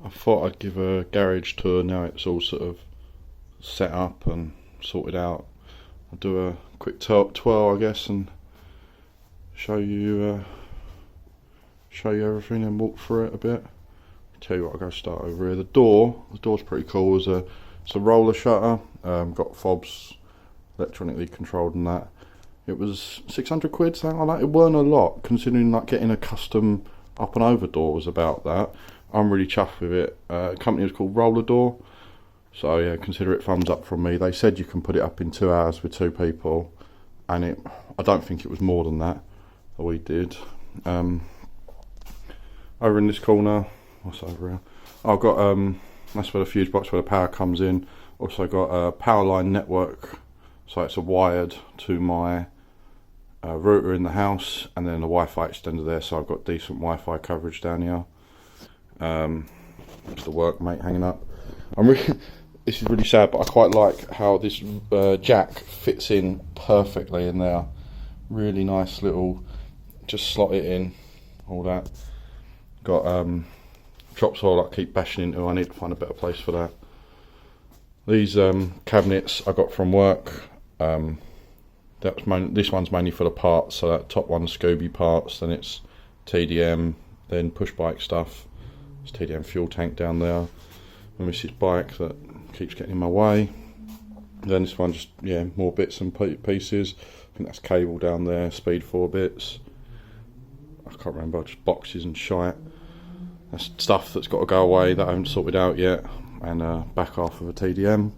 I thought I'd give a garage tour now it's all sort of set up and sorted out. I'll do a quick twirl, I guess, and show you everything and walk through it a bit. Tell you what, I'll go start over here. The door's pretty cool. It's a roller shutter, got fobs electronically controlled and that. It was 600 quid, something like that. It weren't a lot, considering like getting a custom up and over door was about that. I'm really chuffed with it. Company was called Roller Door, so yeah, consider it thumbs up from me. They said you can put it up in 2 hours with 2 people, and I don't think it was more than that we did. Over in this corner, what's over here? I've got that's where the fuse box, where the power comes in. Also got a power line network, so it's wired to my router in the house, and then a Wi-Fi extender there, so I've got decent Wi-Fi coverage down here. It's the workmate hanging up. This is really sad, but I quite like how this jack fits in perfectly in there. Really nice little, just slot it in, all that. Got chop soil I keep bashing into. I need to find a better place for that. These cabinets I got from work. This one's mainly for the parts, so that top one's Scooby parts, then it's TDM, then push bike stuff. It's TDM fuel tank down there. And this is bike that keeps getting in my way. Then this one just, yeah, more bits and pieces. I think that's cable down there, speed 4 bits. I can't remember, just boxes and shite. That's stuff that's got to go away that I haven't sorted out yet. And back half of a TDM.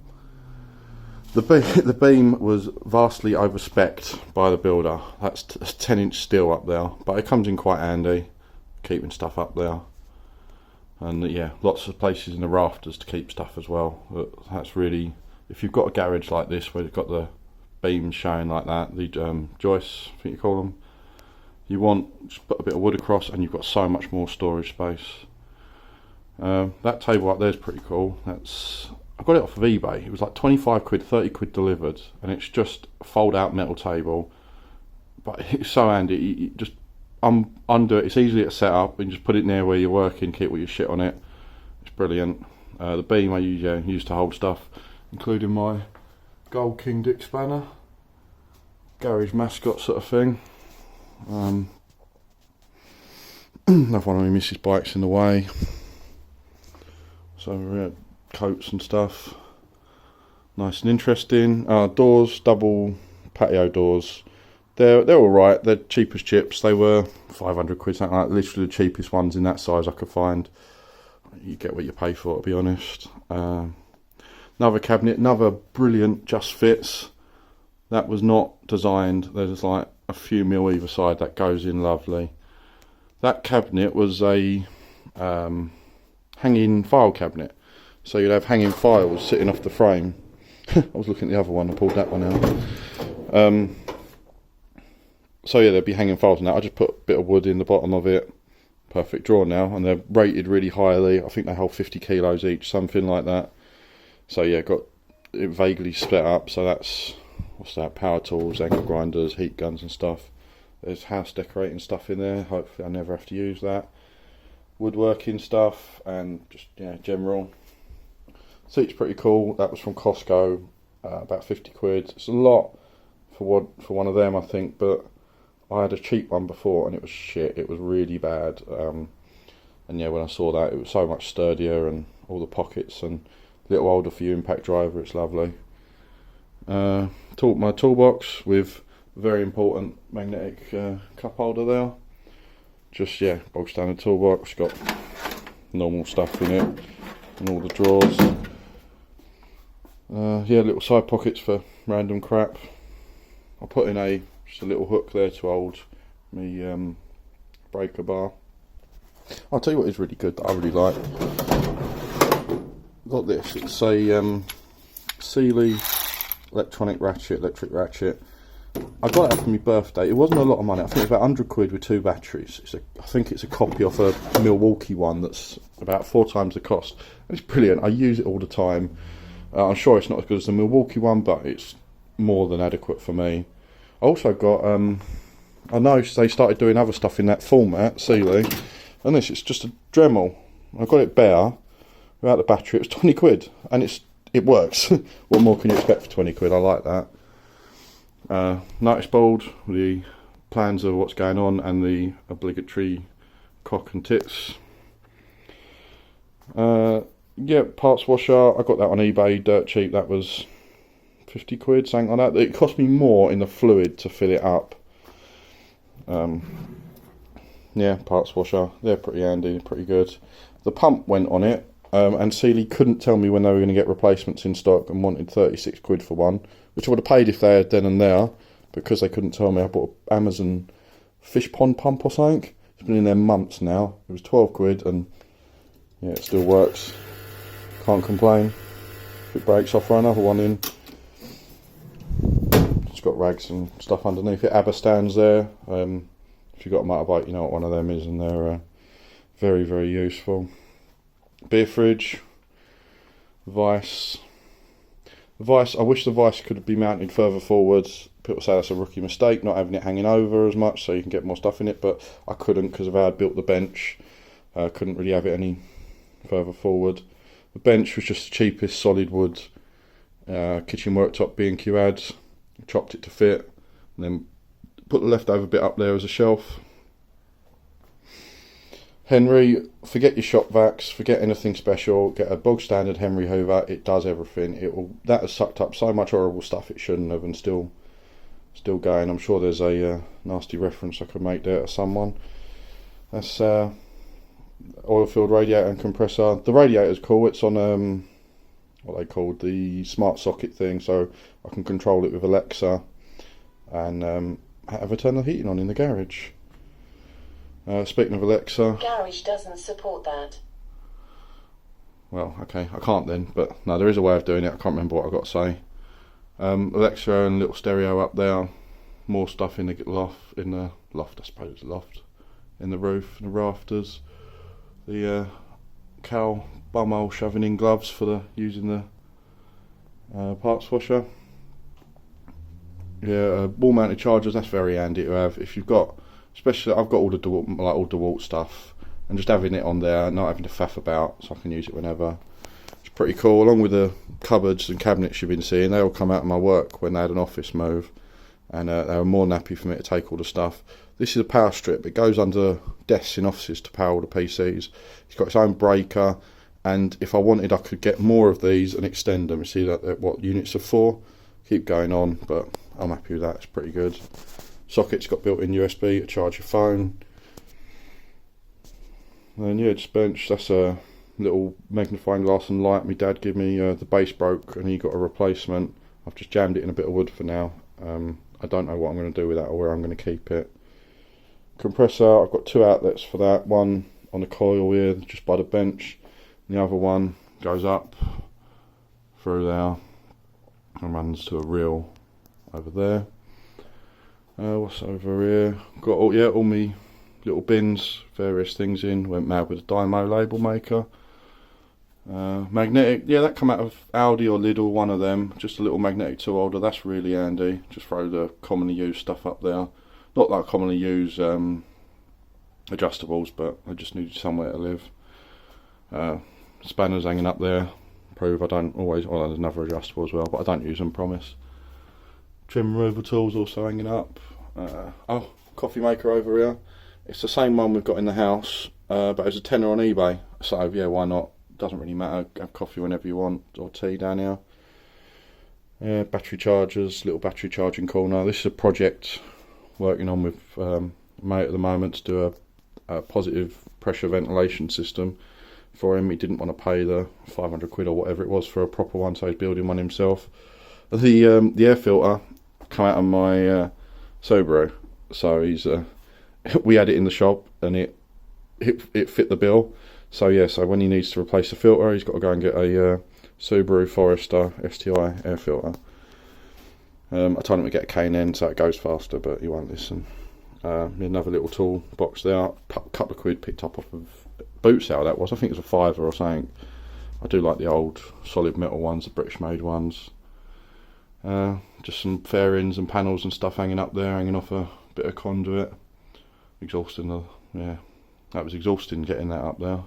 The beam was vastly overspec'd by the builder. That's 10-inch steel up there, but it comes in quite handy, keeping stuff up there. And yeah, lots of places in the rafters to keep stuff as well. But that's really, if you've got a garage like this where you've got the beams showing like that, the joists, I think you call them, you want just put a bit of wood across and you've got so much more storage space. That table up there is pretty cool. I got it off of eBay. It was like 25 quid, 30 quid delivered, and it's just a fold out metal table, but it's so handy. You just undo it, it's easy to set up, and just put it near where you're working, keep all your shit on it. It's brilliant. The beam I use to hold stuff, including my Gold King Dick spanner, garage mascot sort of thing. Another one of my missus' bikes in the way. So coats and stuff, nice and interesting. Doors, double patio doors. They're all right. They're cheap as chips. They were 500 quid, something like that. Literally the cheapest ones in that size I could find. You get what you pay for, to be honest. Another cabinet, another brilliant Just Fits. That was not designed. There's like a few mil either side. That goes in lovely. That cabinet was a hanging file cabinet. So you'd have hanging files sitting off the frame. I was looking at the other one, I pulled that one out. So yeah, there'd be hanging files in that. I just put a bit of wood in the bottom of it. Perfect drawer now, and they're rated really highly. I think they hold 50 kilos each, something like that. So yeah, got it vaguely split up. So that's, what's that, power tools, angle grinders, heat guns and stuff. There's house decorating stuff in there. Hopefully I never have to use that. Woodworking stuff and just, yeah, general. Seat's pretty cool. That was from Costco, about 50 quid. It's a lot for one of them, I think, but I had a cheap one before and it was shit. It was really bad. And yeah, when I saw that, it was so much sturdier and all the pockets and a little older for your impact driver. It's lovely. My toolbox with a very important magnetic cup holder there. Just, yeah, bog standard toolbox. Got normal stuff in it and all the drawers. Yeah, little side pockets for random crap. I put in just a little hook there to hold me breaker bar. I'll tell you what is really good that I really like. Got this. It's a Sealy electric ratchet. I got it for my birthday. It wasn't a lot of money. I think it's about 100 quid with 2 batteries. I think it's a copy of a Milwaukee one that's about 4 times the cost. And it's brilliant. I use it all the time. I'm sure it's not as good as the Milwaukee one, but it's more than adequate for me. I also got, I noticed they started doing other stuff in that format, Sealy, and this, it's just a Dremel. I got it bare, Without the battery, it was 20 quid, and it works. What more can you expect for 20 quid? I like that. Notice board with the plans of what's going on and the obligatory cock and tits. Yeah, parts washer, I got that on eBay, dirt cheap. That was 50 quid, something like that. It cost me more in the fluid to fill it up. Yeah, parts washer, they're pretty handy, pretty good. The pump went on it, and Sealy couldn't tell me when they were going to get replacements in stock and wanted 36 quid for one, which I would have paid if they had then and there. Because they couldn't tell me, I bought an Amazon fish pond pump or something. It's been in there months now. It was 12 quid and yeah, it still works. Can't complain. If it breaks, I'll throw another one in. It's got rags and stuff underneath it. ABBA stands there. If you've got a motorbike, you know what one of them is, and they're very, very useful. Beer fridge. Vice. The vice, I wish the vice could be mounted further forwards. People say that's a rookie mistake, not having it hanging over as much so you can get more stuff in it, but I couldn't because of how I'd built the bench. Couldn't really have it any further forward. The bench was just the cheapest solid wood kitchen worktop B&Q had. Chopped it to fit, and then put the leftover bit up there as a shelf. Henry, forget your shop vacs, forget anything special, get a bog standard Henry Hoover. It does everything. That has sucked up so much horrible stuff it shouldn't have, and still going. I'm sure there's a nasty reference I could make there to someone. That's oil filled radiator and compressor. The radiator's cool. It's on what they called the smart socket thing, so I can control it with Alexa and have her turn the heating on in the garage. Speaking of Alexa, garage doesn't support that. Well, okay, I can't then, but no, there is a way of doing it. I can't remember what I've got to say. Alexa and little stereo up there. More stuff in the loft, I suppose, in the roof, in the rafters. The cow bumhole shoving in gloves for using the parts washer. Yeah, wall mounted chargers, that's very handy to have. If you've got, especially I've got all the DeWalt stuff, and just having it on there, not having to faff about, so I can use it whenever. It's pretty cool, along with the cupboards and cabinets you've been seeing. They all come out of my work when they had an office move, and they were more than happy for me to take all the stuff. This is a power strip. It goes under desks in offices to power all the PCs. It's got its own breaker, and if I wanted I could get more of these and extend them. You see that what units are for? Keep going on, but I'm happy with that. It's pretty good. Socket's got built-in USB to charge your phone. And yeah, just bench. That's a little magnifying glass and light my dad gave me. The base broke and he got a replacement. I've just jammed it in a bit of wood for now. I don't know what I'm going to do with that or where I'm going to keep it. Compressor, I've got two outlets for that. One on the coil here, just by the bench. And the other one goes up through there and runs to a reel over there. What's over here? Got all my little bins, various things in. Went mad with a Dymo label maker. Magnetic, yeah, that come out of Aldi or Lidl, one of them. Just a little magnetic tool holder. That's really handy. Just throw the commonly used stuff up there. Not that I commonly use adjustables, but I just needed somewhere to live. Spanners hanging up there. Prove I don't always. Well, there's another adjustable as well, but I don't use them. Promise. Trim removal tools also hanging up. Coffee maker over here. It's the same one we've got in the house, but it's a tenner on eBay. So yeah, why not? Doesn't really matter. Have coffee whenever you want, or tea down here. Yeah, battery chargers, little battery charging corner. This is a project working on with mate at the moment to do a positive pressure ventilation system for him. He didn't want to pay the 500 quid or whatever it was for a proper one, so he's building one himself. The air filter come out of my Subaru, so he's we had it in the shop and it fit the bill. So yeah, so when he needs to replace the filter, he's got to go and get a Subaru Forester STI air filter. I told him to get a K&N so it goes faster, but he won't listen. Another little tool box there, a couple of quid picked up off of boot sale that was. I think it was a £5 or something. I do like the old solid metal ones, the British made ones. Just some fairings and panels and stuff hanging up there, hanging off a bit of conduit. Exhausting, yeah, that was exhausting getting that up there.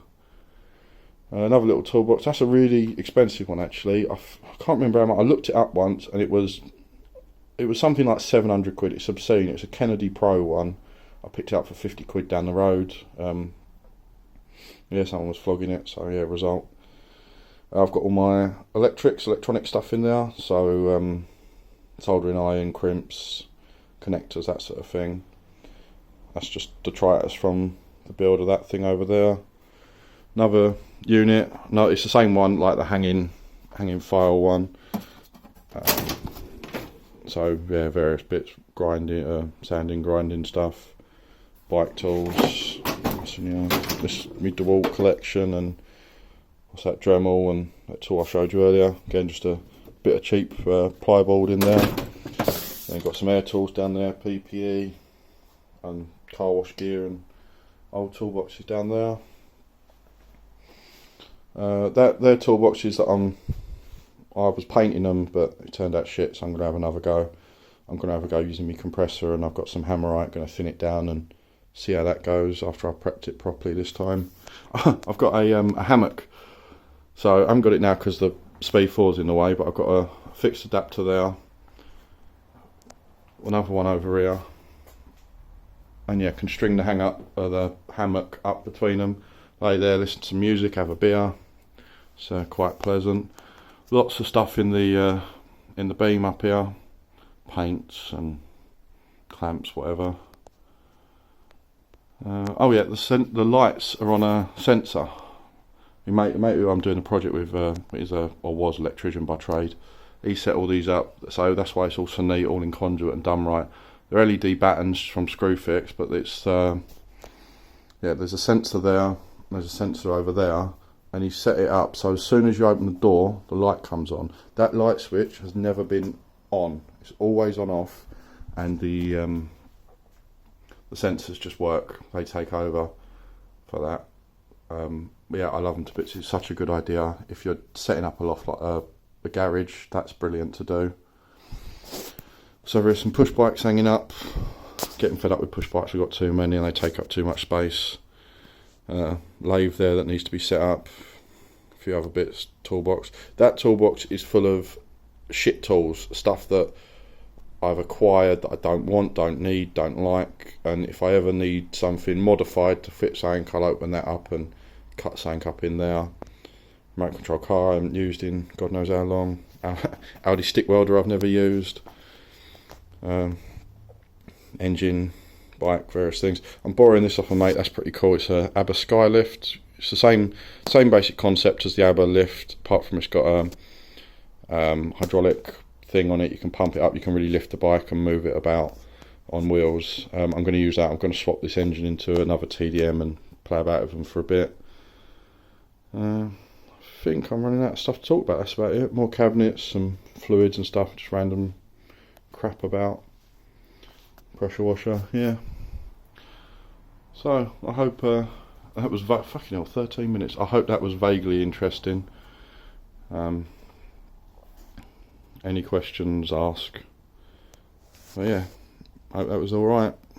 Another little toolbox. That's a really expensive one actually. I can't remember how much. I looked it up once and it was something like 700 quid. It's obscene. It's a Kennedy Pro one. I picked it up for 50 quid down the road. Yeah, someone was flogging it, so yeah, result. I've got all my electronic stuff in there, so soldering iron, crimps, connectors, that sort of thing. That's just detritus from the build of that thing over there. Another unit. No, it's the same one, like the hanging file one. So yeah, various bits, grinding, sanding, grinding stuff, bike tools. This mid the wall collection, and what's that, Dremel, and that tool I showed you earlier. Again, just a bit of cheap plyboard in there. Then got some air tools down there, PPE, and car wash gear, and old toolboxes down there. They're toolboxes that I was painting them, but it turned out shit, so I'm gonna have another go. I'm gonna have a go using my compressor, and I've got some Hammerite, gonna thin it down and see how that goes after I prepped it properly this time. I've got a hammock, so I haven't got it now because the Speed 4's in the way, but I've got a fixed adapter there, another one over here, and yeah, can string the the hammock up between them, lay there, listen to some music, have a beer. It's quite pleasant. Lots of stuff in the beam up here, paints and clamps, whatever. Oh yeah, the lights are on a sensor. My mate who I'm doing a project with was electrician by trade. He set all these up, so that's why it's all so neat, all in conduit and done right. They're LED battens from Screwfix, but it's yeah, there's a sensor there, there's a sensor over there, and he set it up so as soon as you open the door, the light comes on. That light switch has never been on; it's always on off, and the sensors just work. They take over for that. Yeah, I love them to bits. It's such a good idea if you're setting up a loft like a garage. That's brilliant to do. So there's some push bikes hanging up. Getting fed up with push bikes. We've got too many and they take up too much space. Lathe there that needs to be set up. A few other bits. Toolbox. That toolbox is full of shit tools, stuff that I've acquired that I don't want, don't need, don't like, and if I ever need something modified to fit something, I'll open that up and cut something up in there. Remote control car I haven't used in God knows how long. Audi stick welder I've never used. Engine, bike, various things. I'm borrowing this off a mate. That's pretty cool. It's a ABBA Skylift. It's the same basic concept as the ABBA lift, apart from it's got a hydraulic thing on it. You can pump it up, you can really lift the bike and move it about on wheels. I'm going to use that. I'm going to swap this engine into another TDM and play about with them for a bit. I think I'm running out of stuff to talk about. That's about it. More cabinets, some fluids and stuff, just random crap about. Pressure washer, yeah. So I hope that was fucking hell, 13 minutes. I hope that was vaguely interesting. Any questions, ask. But yeah, I hope that was alright.